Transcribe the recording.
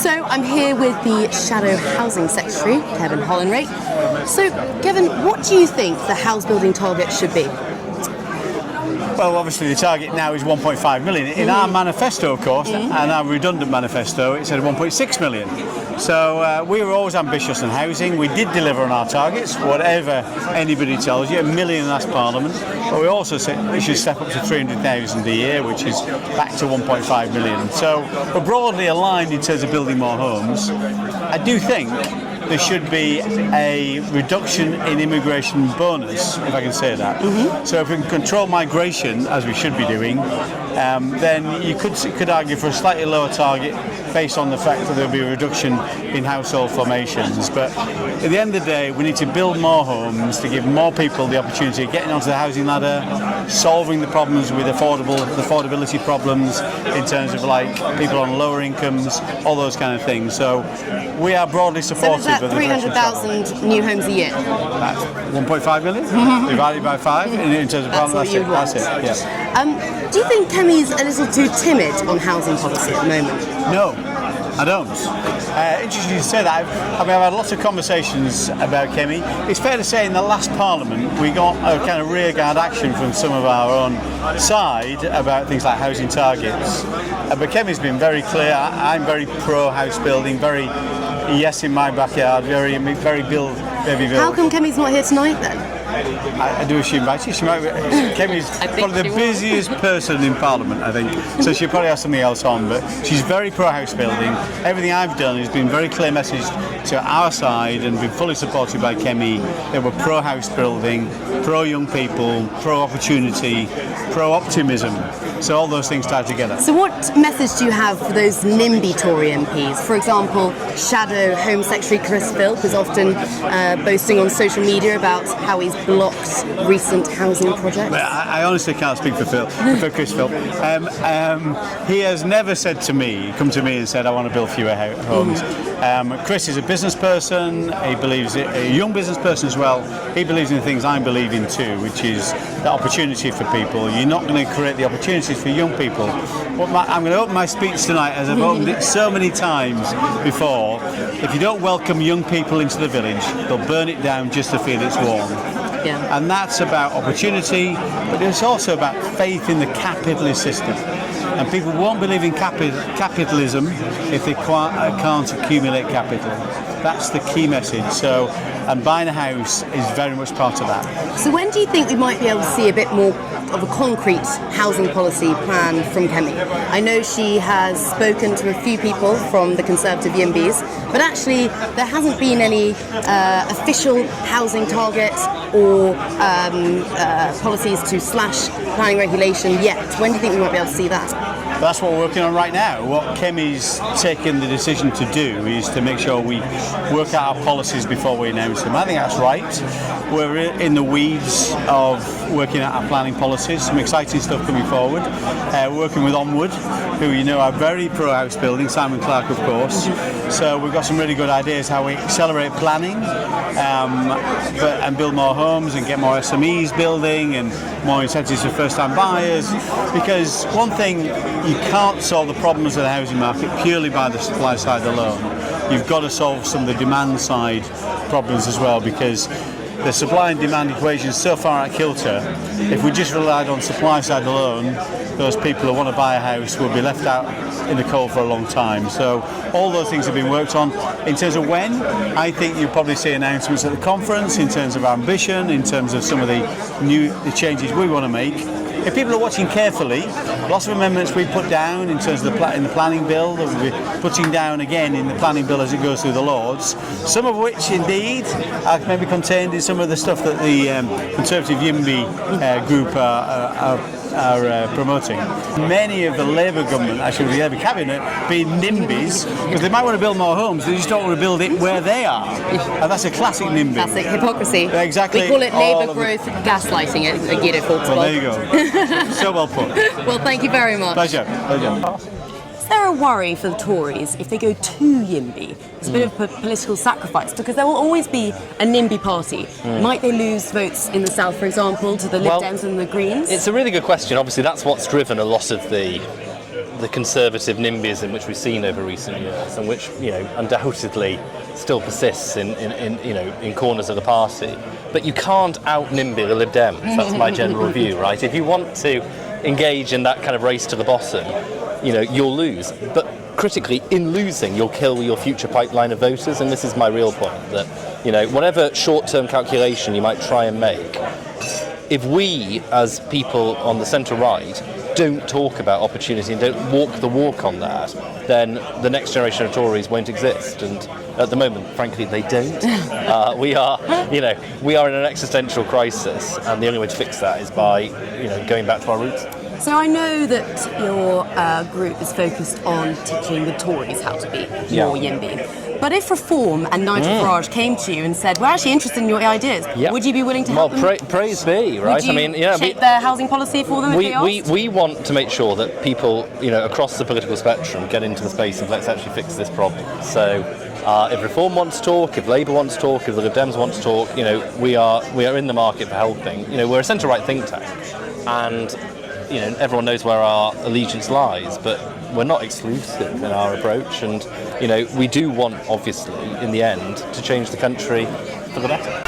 So I'm here with the Shadow Housing Secretary, Kevin Hollinrake. So, Kevin, what do you think the house building target should be? Well, obviously the target now is 1.5 million. In our manifesto, of course, and our redundant manifesto, it said 1.6 million. So we were always ambitious in housing. We did deliver on our targets, whatever anybody tells you, 1 million last Parliament. But we also said we should step up to 300,000 a year, which is back to 1.5 million. So we're broadly aligned in terms of building more homes. I do think there should be a reduction in immigration bonus, if I can say that. So if we can control migration, as we should be doing, then you could argue for a slightly lower target based on the fact that there'll be a reduction in household formations. But at the end of the day, we need to build more homes to give more people the opportunity of getting onto the housing ladder, solving the problems with affordability problems in terms of like people on lower incomes, all those kind of things. So we are broadly supportive. So is that 300,000 new homes a year? That's 1.5 million divided by 5 in terms of That's what you want. That's it. Yeah. Do you think Kemi's a little too timid on housing policy at the moment? No, I don't. Interesting to say that. I've had lots of conversations about Kemi. It's fair to say in the last Parliament we got a kind of rearguard action from some of our own side about things like housing targets. But Kemi's been very clear. I'm very pro house building, very yes in my backyard, very build, baby build. How come Kemi's not here tonight then? I do assume actually she might be, Kemi's probably the busiest person in Parliament, I think, so she'll probably have something else on, but she's very pro house building. Everything I've done has been very clear message to our side and been fully supported by Kemi that we're pro house building, pro young people, pro opportunity, pro optimism. So all those things tied together. So what message do you have for those NIMBY Tory MPs? For example, Shadow Home Secretary Chris Philp is often boasting on social media about how he's blocked recent housing projects. I honestly can't speak for Chris Philp. He has never said to me, come to me and said, I want to build fewer homes. Chris is a business person. He believes a young business person as well. He believes in the things I believe in too, which is the opportunity for people. You're not going to create the opportunities for young people. I'm going to open my speech tonight, as I've opened it so many times before. If you don't welcome young people into the village, they'll burn it down just to feel it's warm. Yeah. And that's about opportunity, but it's also about faith in the capitalist system. And people won't believe in capitalism if they can't accumulate capital. That's the key message. So, and buying a house is very much part of that. So when do you think we might be able to see a bit more of a concrete housing policy plan from Kemi? I know she has spoken to a few people from the Conservative YIMBYs, but actually there hasn't been any official housing targets or policies to slash planning regulation yet. When do you think we might be able to see that? That's what we're working on right now. What Kemi's taken the decision to do is to make sure we work out our policies before we announce them. I think that's right. We're in the weeds of working out our planning policies. Some exciting stuff coming forward. Working with Onward, who you know are very pro house building, Simon Clark of course. So we've got some really good ideas how we accelerate planning and build more homes and get more SMEs building and more incentives for first-time buyers. Because one thing, you can't solve the problems of the housing market purely by the supply side alone. You've got to solve some of the demand side problems as well, because the supply and demand equation is so far at kilter. If we just relied on supply side alone, those people who want to buy a house will be left out in the cold for a long time. So all those things have been worked on. In terms of when, I think you'll probably see announcements at the conference in terms of ambition, in terms of some of the changes we want to make. If people are watching carefully, lots of amendments we put down in terms of in the planning bill that we'll be putting down again in the planning bill as it goes through the Lords, some of which indeed are maybe contained in some of the stuff that the Conservative YIMBY group are promoting. Many of the Labour government, actually the Labour cabinet, being NIMBYs, because they might want to build more homes, they just don't want to build it where they are. And that's a classic NIMBY. Classic hypocrisy. Exactly. We call it Labour growth gaslighting at Giro Folksblog. Well, there you go. So well put. Well, thank you very much. Pleasure. Is there a worry for the Tories if they go to YIMBY? It's a bit of a political sacrifice because there will always be a NIMBY party. Might they lose votes in the south, for example, to the Lib Dems and the Greens? It's a really good question. Obviously, that's what's driven a lot of the the conservative NIMBYism which we've seen over recent years, and which undoubtedly still persists in corners of the party. But you can't out-NIMBY the Lib Dems. That's my general view, right? If you want to engage in that kind of race to the bottom, you'll lose. But critically, in losing, you'll kill your future pipeline of voters. And this is my real point, that whatever short-term calculation you might try and make, if we, as people on the centre-right, don't talk about opportunity and don't walk the walk on that, then the next generation of Tories won't exist. And at the moment, frankly, they don't. We are in an existential crisis, and the only way to fix that is by, going back to our roots. So I know that your group is focused on teaching the Tories how to be more YIMBY. But if Reform and Nigel Farage came to you and said, "We're actually interested in your ideas," would you be willing to help them? Well, praise be, right? Would you shape their housing policy for them if they asked? We want to make sure that people, across the political spectrum, get into the space of let's actually fix this problem. So, if Reform wants to talk, if Labour wants to talk, if the Lib Dems want to talk, we are in the market for helping. We're a centre-right think tank, and everyone knows where our allegiance lies, but we're not exclusive in our approach, and we do want, obviously, in the end, to change the country for the better.